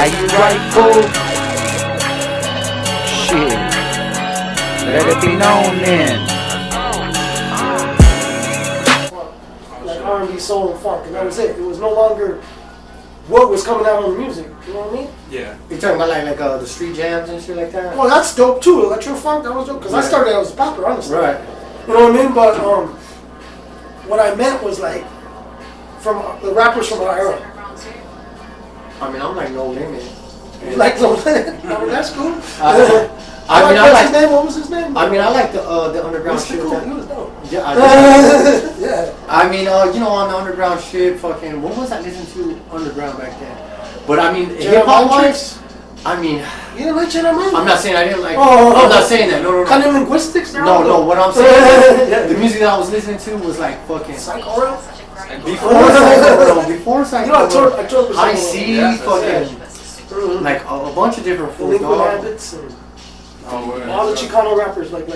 Are you right, fool? Shit. Let it be known then. Like R&B, soul, and funk, and that was it. It was no longer what was coming out on the music. You know what I mean? Yeah. You talking about like the street jams and shit like that? Well, that's dope too. Electro funk, that was dope because I started out as a rapper, honestly. Right. You know what I mean? But what I meant was like from the rappers from our era. I mean, I'm like No Limit. You like No Limit? I mean, that's cool. What's his name? What was his name? I mean, I like the underground shit. Cool. He was dope. Yeah, yeah. I mean, you know, on the underground shit, fucking, what was I listening to underground back then? But I mean, hip hop wise, I mean, you didn't like Jedi I'm not saying I didn't like. I'm not saying that. No. Kind of linguistics. No. What I'm saying, the music that I was listening to was like fucking Psycho. Before Psycho. You know, I told High C, fucking, like a bunch of different Liquid dog. Habits and all the Chicano rappers, like the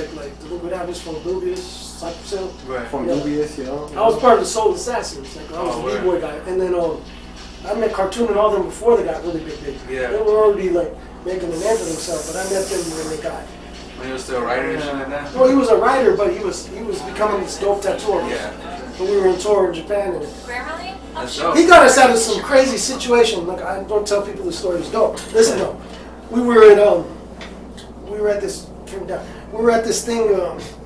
Liquid Habits from Dubious, Cypress Hill. Right. From Dubious, yeah. I was part of the Soul Assassins. Like I was a B-boy guy, and then I met Cartoon and all them before they got really big. Yeah. They were already like making a name for themselves, but I met them when they got. When he was still a writer and shit like that? Well, he was a writer, but he was becoming this dope tattoo artist. Yeah. When we were in tour in Japan, and That's dope. he got us out of some crazy situation. Like I don't tell people the story is dope. Listen though, we were at this thing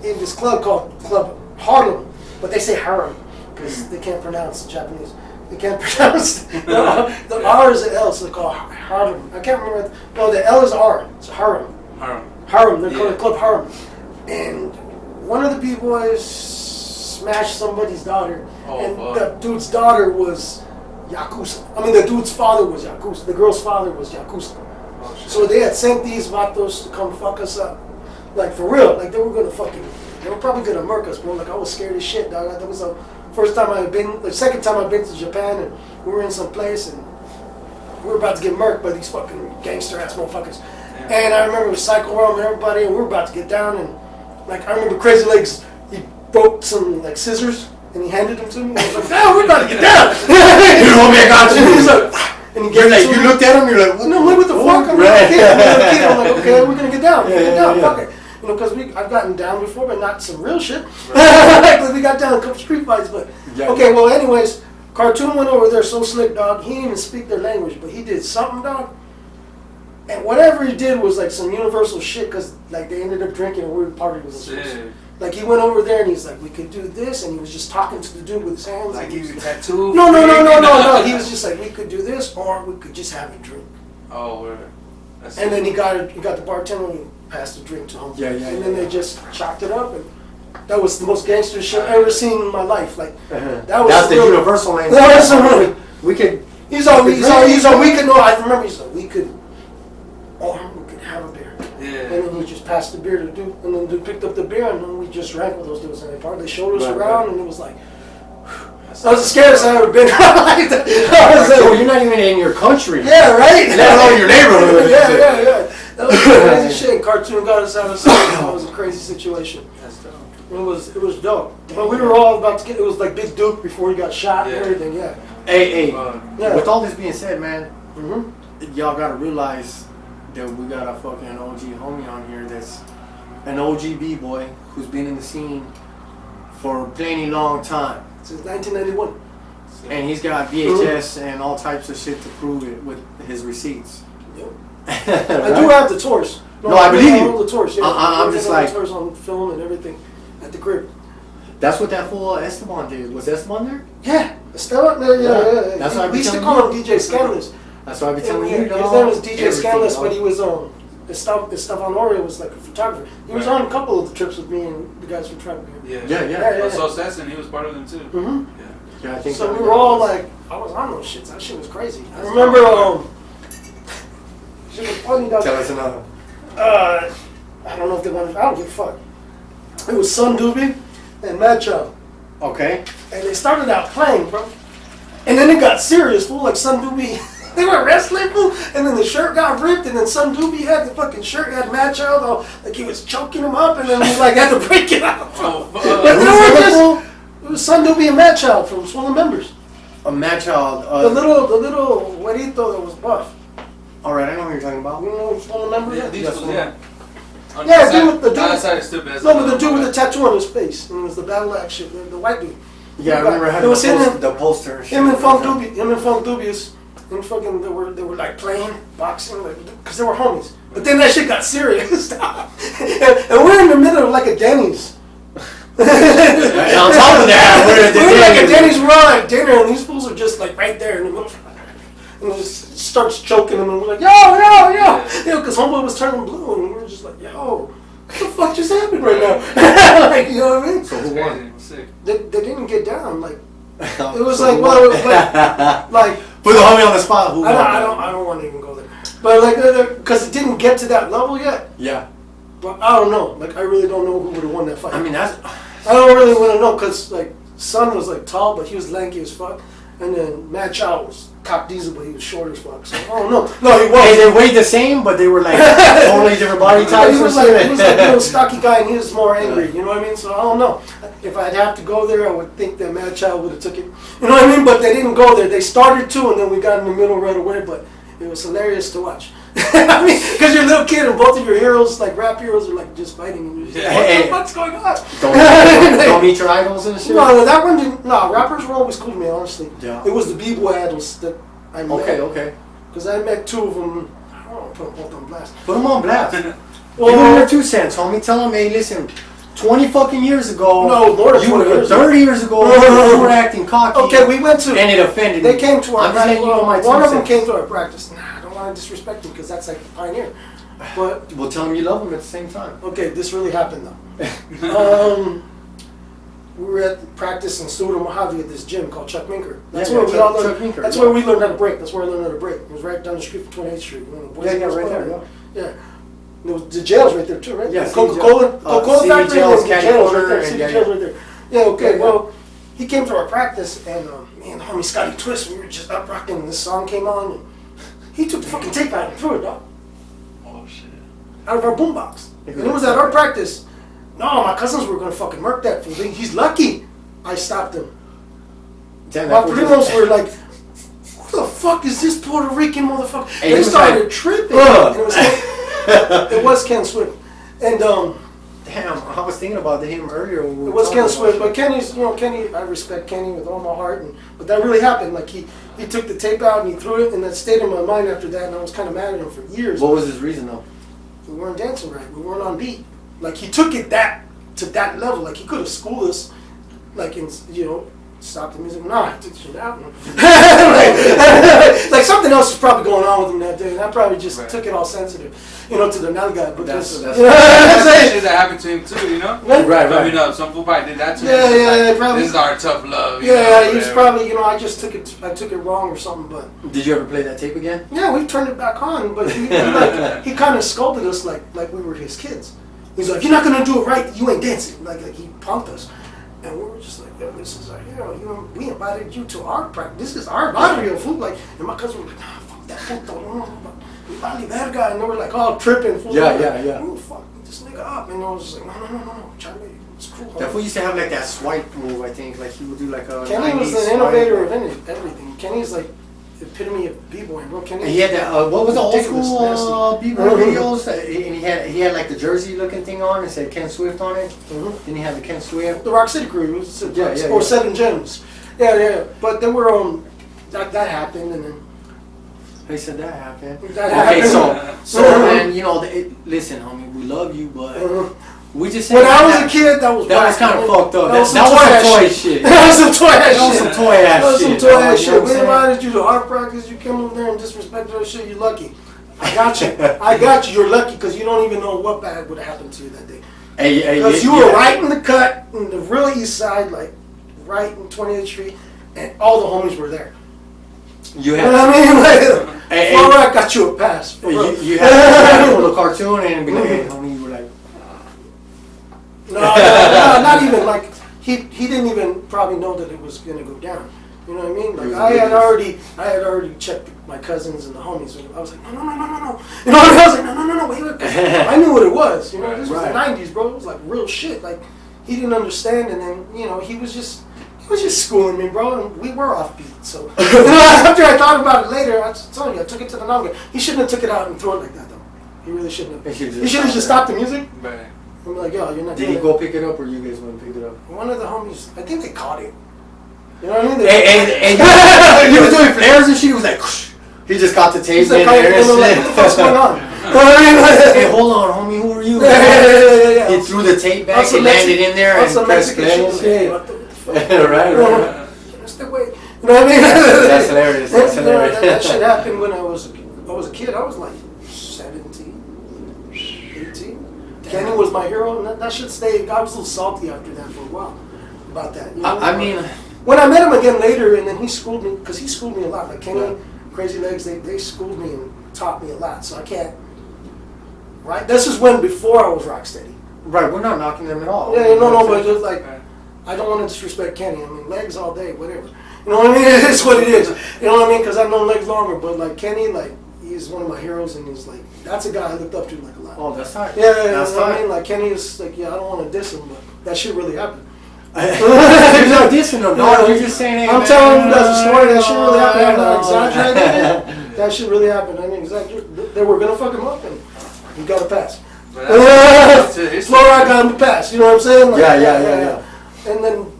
in this club called Club Harlem, but they say Harlem because they can't pronounce Japanese. They can't pronounce the R is an L, so they call it Harlem. I can't remember. No, the L is R. It's Harlem. Harlem. They call it Club Harlem. And one of the B-boys smashed somebody's daughter, and the dude's daughter was Yakuza. I mean, the dude's father was Yakuza. The girl's father was Yakuza. So they had sent these vatos to come fuck us up. Like, for real. Like, they were probably gonna murk us, bro. Like, I was scared as shit, dog. That was the first time the second time I'd been to Japan, and we were in some place, and we were about to get murked by these fucking gangster-ass motherfuckers. Yeah. And I remember it was Psycho Realm and everybody, and we were about to get down, and, like, I remember Crazy Legs, he broke some, like, scissors, and he handed them to me, and I was like, damn, we're about to get down! You know me, I got you! He's like, and he gave you looked at him, you're like, no, what the fuck? I'm like, I'm like, okay, we're gonna get down. Fuck it. You know, because I've gotten down before, but not some real shit. Like, we got down a couple street fights, but okay. Well, anyways, Cartoon went over there so slick, dog. He didn't even speak their language, but he did something, dog. And whatever he did was like some universal shit, because like they ended up drinking and we were partying with them. Like he went over there and he's like, we could do this, and he was just talking to the dude with his hands. Like he was a tattoo? No. He was just like, we could do this, or we could just have a drink. Oh, word. And then he got the bartender and he passed the drink to him. And then they just chopped it up, and that was the most gangster shit I've ever seen in my life. Like that's the universal language. We could. He's all we could know. I remember he's like, we could have a beer. Yeah. And then he just passed the beer to the dude, and then the dude picked up the beer, and then we just drank with those dudes. And they showed us around, and it was like, that was the scariest I've ever been. Like that. So you're not even in your country. Yeah, right. Let alone your neighborhood. Yeah. That was crazy shit. Cartoon got us out of something. That was a crazy situation. That's dope. It was dope. But we were all about to get. It was like Big Duke before he got shot and everything. Yeah. Hey. With all this being said, man, y'all gotta realize that we got a fucking OG homie on here that's an OG B-boy who's been in the scene for a plenty long time. Since 1991. And he's got VHS and all types of shit to prove it with his receipts. Yep. I do have the tours. No, I believe you. I own the tours. Yeah, I'm just like the tours on film and everything at the crib. That's what that fool Esteban did. Was Esteban there? Yeah, Esteban. Yeah. That's why we used to call him DJ Scandalous. That's why I be telling you. His name was DJ Scandalous, but he was Estefan Oria was like a photographer. He was on a couple of the trips with me and the guys from Trap here. Yeah. So Stetson, he was part of them too. Yeah, I think so. We were all like, I was on those shits. That shit was crazy. I remember. Shit was funny, dog. Tell us another. I don't know if they wanted. I don't give a fuck. It was Sun Doobie and Macho. Okay. And they started out playing, bro. And then it got serious, fool. Like Sun Doobie, they were wrestling, fool. And then the shirt got ripped, and then Sun Doobie had the fucking shirt, had Macho, though, like he was choking him up, and then we like had to break it out. But they were just. It was Sun Doobie and Macho from Swollen Members. A Macho. The little güerito that was buff. All right, I know what you're talking about. You know which one I remember? Yeah, Yeah, these fools, yeah. On Yeah, the dude side- with the dude- on the side is still best. no, but the dude with the tattoo on his face, and it was the battle axe shit, the white dude. Yeah, I remember having It was him the poster and shit. Him and Funk Dubious, and fucking they were like playing boxing, like, cause they were homies. But then that shit got serious, and we're in the middle of like a Denny's. And on top of that, we're at the We're like a Denny's. Denny's, we're all at dinner, and these fools are just like right there in the middle, and it just starts choking them, and we're like, yo, cause homeboy was turning blue, and we were just like, yo, what the fuck just happened right now? Like, you know what I mean? So who won? Sick. They didn't get down, like. It was like, well, it was like put the homie on the spot. Who won? I don't want to even go there. But like, because it didn't get to that level yet. Yeah. But I don't know. Like, I really don't know who would have won that fight. I mean, that's. I don't really want to know because like, Son was like tall, but he was lanky as fuck, and then Mad Chow was cock diesel, but he was short as fuck. So I don't know. No, he Hey, was. they weighed the same, but they were like totally different body types. He was and like shit. a little stocky guy, and he was more angry. You know what I mean? So I don't know. If I'd have to go there, I would think that Mad Child would have took it. You know what I mean? But they didn't go there. They started to, and then we got in the middle right away. But it was hilarious to watch. I mean, because you're a little kid, and both of your heroes, like rap heroes, are like just fighting, and you're just like, Hey, what's going on? Don't meet your idols and shit. No, that one didn't. No, rappers were always cool to me, honestly. Yeah. It was the B-boy idols that I met. Okay. Because I met two of them. I don't want to put them both on blast. Put them on blast. Well, Give them your 2 cents, homie. Tell them, hey, listen, 20 fucking years ago, No, more than you 20 were years 30 years ago, you were acting cocky. Okay, we went to. And it offended They me. came to our I'm just letting you know my practice. 2 One of them cents. came to our practice. Nah, I don't want to disrespect him because that's like the pioneer. But Well, tell them you love them at the same time. okay, this really happened though. We were at practice in Studio Mojave at this gym called Chuck Minker. That's Yeah, where yeah, we all Chuck learned. Minker, That's yeah. where we learned how to break. That's where I learned how to break. It was right down the street from 28th Street. You know, the Boys and Girls right Club. there. Yeah. And there was the jail's right there too, right? Yeah, The Coca-Cola CD factory jails, and the Caddy jail's Corner, right there. and CD yeah, jail's yeah. right there. Yeah, okay. Yeah, yeah. Well, he came to our practice and me and the homie Scotty Twist, we were just up rocking and this song came on and he took the fucking tape out and threw it, dog. Oh shit. Out of our boombox. And it was at our practice. No, my cousins were gonna fucking murk that fool. He's lucky I stopped him. Damn, My that was primos were like, who the fuck is this Puerto Rican motherfucker? Hey, They he was started like, tripping. "Ugh." And it was Ken Swift. And Damn, I was thinking about him earlier. When we it were was talking Ken about Swift. it. But Kenny's, Kenny, I respect Kenny with all my heart. But that really happened. Like he took the tape out and he threw it, and that stayed in my mind after that. And I was kind of mad at him for years. What was his reason though? We weren't dancing right. We weren't on beat. Like he took it to that level. Like he could have schooled us, like in stop the music. Nah, he took shit out. like something else was probably going on with him that day, and I probably just took it all sensitive, to the nalga. But That's you know what I'm saying? Shit that happened to him too, you know? Right. I mean, some fool probably did that to him. Yeah, It's yeah, like, probably. This is our tough love. Yeah, he was probably, I just took it wrong or something. But Did you ever play that tape again? yeah, we turned it back on. But he kind of scolded us like we were his kids. He's like, you're not gonna do it right. You ain't dancing. Like he punked us. And we were just like, yo, this is we invited you to our practice. This is our barrio, fool. Like, and my cousin was like, nah, fuck that puto, we vale verga. And they were like all tripping, fool. Yeah, like, yeah. Ooh, fuck this nigga up. And I was just like, no, Charlie, it's cool. That fool used to have like that swipe move, I think. Like he would do like a. Kenny was 90s an innovator swipe. of everything. Kenny's like the epitome of B-boy, bro. Kenny. And he had that. What was the old ridiculous, school nasty. B-boy videos? And he had like the jersey looking thing on. It said Ken Swift on it. Mhm. Then he had the Ken Swift. The Rock City crew, it was Yeah. or 7 Gems. Yeah. But then we're on. That happened, and then He said that happened. that Okay, happened. so man, listen, homie, we love you, but we just When said I was that- a kid, that was That was kind of fucked up. That was some some toy ass shit. That was some toy ass That was shit. some toy ass That was some shit, toy dog, ass you know shit. what We I'm saying? invited you to our practice. You came over there and disrespected that shit. You're lucky. I got you. I got you. You're lucky because you don't even know what bad would have happened to you that day. Hey, Because you were right in the cut, in the real east side, like right in 28th Street, and all the homies were there. You You know what had. I mean? Like, Hey, Far Rock got you a pass. For real. You had to pull a cartoon and be like, hey, homie, you were like. No, not even like he didn't even probably know that it was gonna go down. You know what I mean? Like I had already checked my cousins and the homies. And I was like, no. You know what I mean? I was like, no, wait. 'Cause I knew what it was. You know, this was the '90s, bro. It was like real shit. Like he didn't understand, and then he was just He was just schooling me, bro, and we were offbeat. So after I thought about it later, I told you I took it to the noggin. He shouldn't have took it out and thrown it like that, though. He really shouldn't have. He should have just stopped the music. Right. I'm like, yo, you're not. Did he go pick it up, or you guys went and picked it up? One of the homies, I think they caught it. You know what I mean? And he was doing flares and shit. He was like, he just got the tape. He's like, and what the fuck's going on? Hey, hold on, homie, who are you? Yeah. He threw the tape back and landed in there and pressed play. Hey, what the fuck? Right. That's the way. You know what I mean? That's hilarious. That's hilarious. That shit happened when I was a kid. I was like 17, 18. Kenny was my hero, and that shit stayed. I was a little salty after that for a while about that. You know? I mean, when I met him again later, and then he schooled me, because he schooled me a lot. Like Kenny, Crazy Legs, they schooled me and taught me a lot. So I can't. Right? This is when before I was Rocksteady. right, we're not knocking them at all. Yeah, no, but just like, I don't want to disrespect Kenny. I mean, Legs all day, whatever. You know what I mean? It's what it is. You know what I mean? Because I've known Legs longer, but like Kenny, like he's one of my heroes, and he's like that's a guy I looked up to like a lot. Oh, that's tight. Yeah, that's you know what I tight. mean? Like Kenny is like, yeah, I don't want to diss him, but that shit really happened. You're not dissing them, dog. You're just saying, hey, I'm man, telling you guys a story. That shit really happened. I'm not I know. exaggerating it. That shit really happened. I mean, exactly. They were gonna fuck him up, and he got a pass. Flora got him a pass. You know what I'm saying? Like, Yeah. And then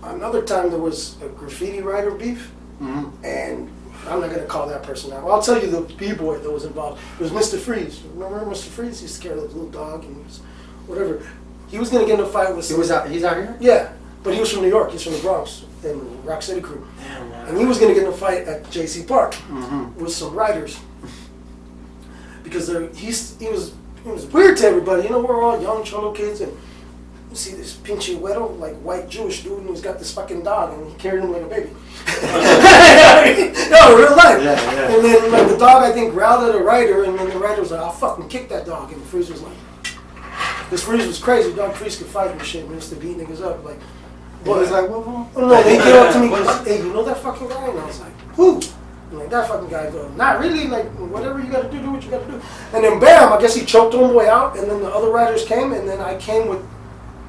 another time there was a graffiti writer beef, and I'm not gonna call that person out. Well, I'll tell you the B-boy that was involved. It was Mr. Freeze. Remember Mr. Freeze? He used to carry the little dog and he was whatever. He was gonna get in a fight with. He's out here. Yeah, but he was from New York. He's from the Bronx and Rock City crew. Damn, man. And he was gonna get in a fight at JC Park with some writers because he was weird to everybody. You know, we're all young cholo kids, and you see this pinche güero, like white Jewish dude, and he's got this fucking dog, and he carried him like a baby. No, real life. Yeah. And then like the dog, I think, growled at a writer, and then the writer was like, "I'll fucking kick that dog," and the Freeze was like. This Freeze was crazy. Dog Freeze could fight and shit. We used to beat niggas up. Like, But it's like, well, no, they came up to me, hey, you know that fucking guy? And I was like, who? I'm like, that fucking guy. Go, not really. Like, whatever you gotta do what you gotta do. And then bam, I guess he choked homeboy out. And then the other riders came, and then I came with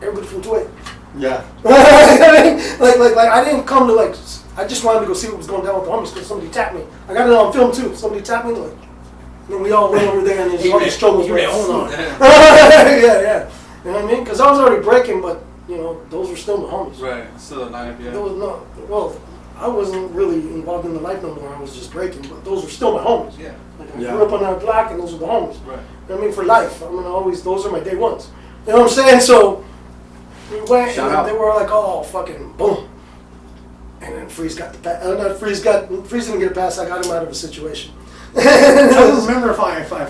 everybody from 2 yeah. like I didn't come to like. I just wanted to go see what was going down with the homies because somebody tapped me. I got it on film too. Somebody tapped me like. And we all went over there and there's all these troubles. Hold on. yeah. You know what I mean? Because I was already breaking, but, you know, those were still my homies. Right, still alive, yeah. There was no, well, I wasn't really involved in the life no more. I was just breaking, but those were still my homies. Yeah. Like, I grew up on that block and those were the homies. Right. You know what I mean? For life. I'm gonna always, those are my day ones. You know what I'm saying? So, we went and they were like, oh, fucking boom. And then Freeze got the pass. Freeze didn't get a pass. I got him out of a situation. I don't remember if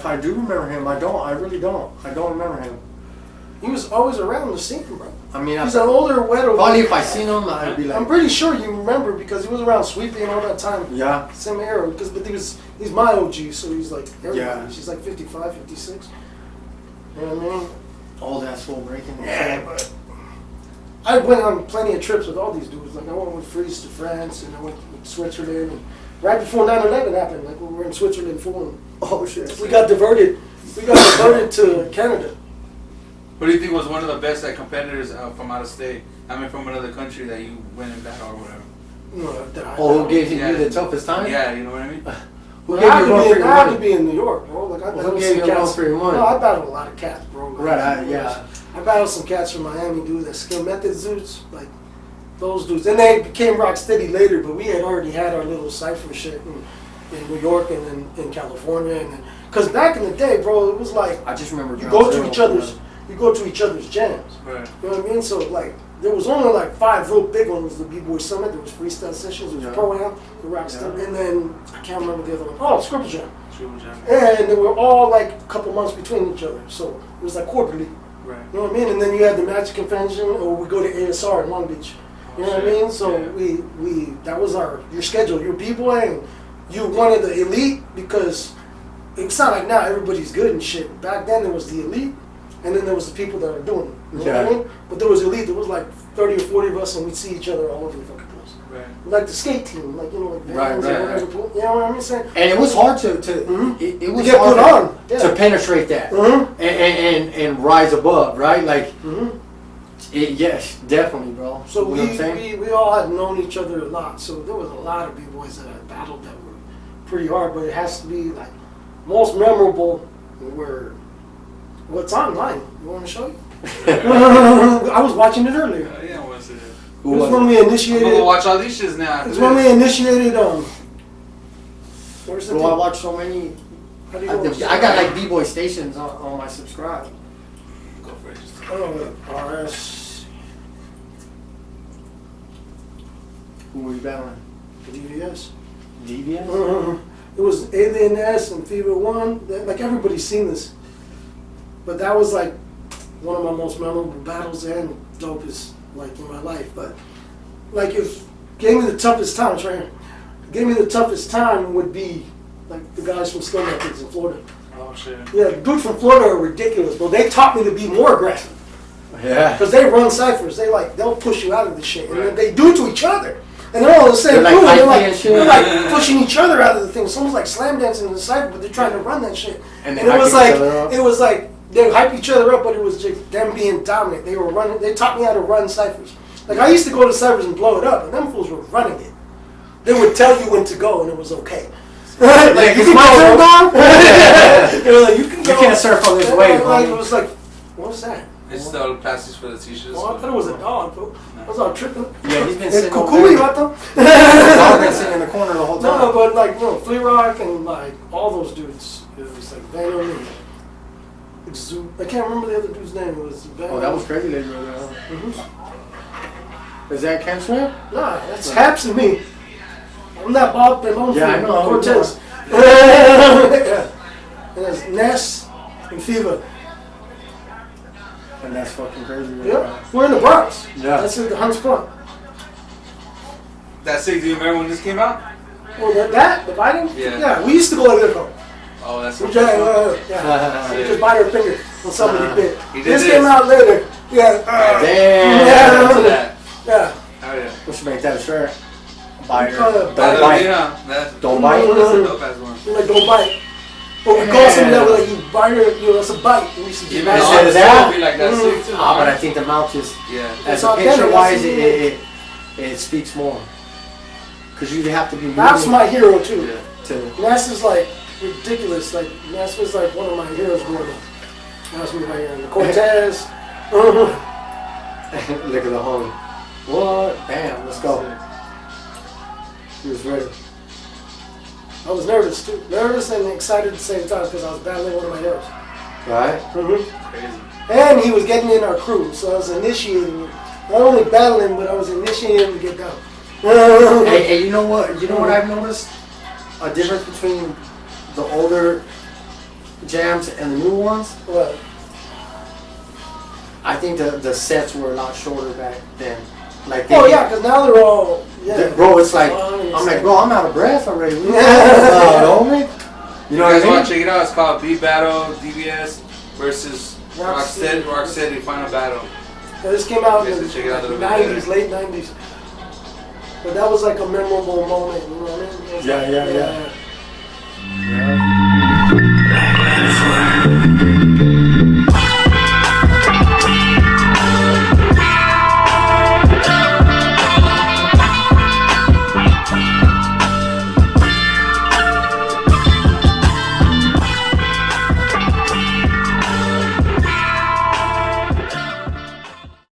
I do remember him. I really don't. I don't remember him. He was always around the scene, bro. I mean, he's an older weirdo. Probably if I seen him, I'd be like. I'm pretty sure you remember because he was around Sweepy and all that time. Yeah. Same era. But he's my OG, so he's like everybody. Yeah. She's like 55, 56. You know what I mean? All that soul breaking. Yeah, but I went on plenty of trips with all these dudes. Like I went with Freeze to France, and I went to Switzerland. And right before 9/11 happened, like we were in Switzerland for Oh shit. We got diverted. To Canada. What do you think was one of the best competitors from out of state? I mean, from another country that you went in battle or whatever. No, who gave you the toughest time? Yeah, you know what I mean? Who gave you run for your I had money? to be in New York, bro. Like I battled Who gave you run for your money? No, I battled a lot of cats, bro. Right, yeah. I battled some cats from Miami, dude. That Skill Method dudes, like those dudes. And they became Rocksteady later, but we had already had our little cipher shit in New York and then in California, and then because back in the day, bro, it was like I just remember you go to each other's jams. Right. You know what I mean? So like there was only like 5 real big ones. The B-Boy Summit, there was Freestyle Sessions, there was Pro-Am, the Rocksteady, and then I can't remember the other one. Oh, Scribble Jam. And they were all like a couple months between each other, so it was like quarterly. Right. You know what I mean? And then you had the Magic Convention, or we go to ASR in Long Beach. You know what I mean? So we that was your schedule. You're B-Boy, and you wanted the elite because it's not like now everybody's good and shit. Back then there was the elite, and then there was the people that are doing it. You know what I mean? But there was elite. There was like 30 or 40 of us, and we'd see each other all over the fucking place. Right. Like the skate team, like like bands Right. or whatever. You know what I mean? Saying. And it was hard to it was get hard put on to penetrate that Mm-hmm. and rise above, right? Like Yes, definitely, bro. So you know what I'm saying? we all had known each other a lot. So there was a lot of B-boys that I battled that were pretty hard. But it has to be like most memorable were what's online. You want to show you? I was watching it earlier. Yeah, what's it? It was when we I'm initiated. gonna watch all these shits now. It's when we initiated. Where's the Bro, I thing? watch so many. How do you I go? got like B-boy stations on my subscribe. Go for it. Just- RS Who were you battling? DVS. DBS? It was Alien S and Fever 1. Like everybody's seen this. But that was like one of my most memorable battles and dopest like in my life. But like if gave me the toughest time, it's right here. Gave me the toughest time would be like the guys from Skill Methods in Florida. Oh shit. Yeah, the dudes from Florida are ridiculous, but they taught me to be more aggressive. Yeah. Because they run ciphers, they'll push you out of the shit, and then Right. they do it to each other. And they're all the same They're like crew, and hyping and shit. they're like pushing each other out of the thing. Someone's like slam dancing in the cipher, but they're trying to run that shit. And And they it was hype each like other up. it was like they hype each other up, but it was just them being dominant. They were running. They taught me how to run ciphers. Like I used to go to ciphers and blow it up, and them fools were running it. They would tell you when to go, and it was okay. Like it's my turn, dog? They were like, you can go. You can't surf on this wave, Like, homie. it was like, what was that? It's the plastics for the t-shirts. Oh, I thought it was a dog, bro. I was all tripping. Yeah, he's been It's sitting over Kukui, there. vato. I've been sitting in the corner the whole time. No, but like, Flea Rock and like all those dudes. It was like Venom and I can't remember the other dude's name. It was Venom. Oh, that was crazy lady right there. Mhm. Is that Ken Smith? Nah, that's Haps and me. I'm not Bob Belon. Yeah, I know. Cortez. Yeah. And that's Ness and Fever. And that's fucking crazy right Yeah, we're in the Bronx. Yeah. That's at the Hunts Point. That's it. Do you remember when this came out? Well, the biting? Yeah. Yeah, we used to go like this, though. Oh, that's We so just, cool. yeah. We just bite our finger when somebody bit. He did This this. came out later. Yeah. Damn. After Yeah. that. Yeah. Oh yeah. We should make that a shirt. Biter. Uh, Don't That's bite. yeah. That's Don't bite. That's a dope ass one. We're like, don't bite. But we call something that, we're like, you bite her, that's a bite. And we used to Even bite. the Instead of arms that- will be like that sick too. Ah, but I think the mouth just, Yeah. as It's a authentic, picture wise, that's it speaks more. Because you have to be That's moving my hero, too. Yeah. to. Ness is like ridiculous. Like, Ness was like one of my heroes growing up. That's me right here. And Cortez. Look at the homie. What? Bam, let's go. He was ready. I was nervous, too. Nervous and excited at the same time because I was battling one of my heroes. Right? Crazy. And he was getting in our crew, so I was initiating him. Not only battling, but I was initiating him to get down. Hey, you know what? You know what I've noticed? A difference between the older jams and the new ones. What? I think the sets were a lot shorter back then. Like Oh yeah, because now they're all bro. It's like Oh, I I'm like, understand. bro, I'm out of breath already. What are you talking about, homie? You know You guys what I want mean? to check it out? It's called B Battle DBS versus Rocksteady. Rocksteady Final Battle. Yeah, this came out in Yes, the check it out a little bit 90s, late 90s. But that was like a memorable moment, you know what I mean? It was Yeah, like- yeah. Yeah.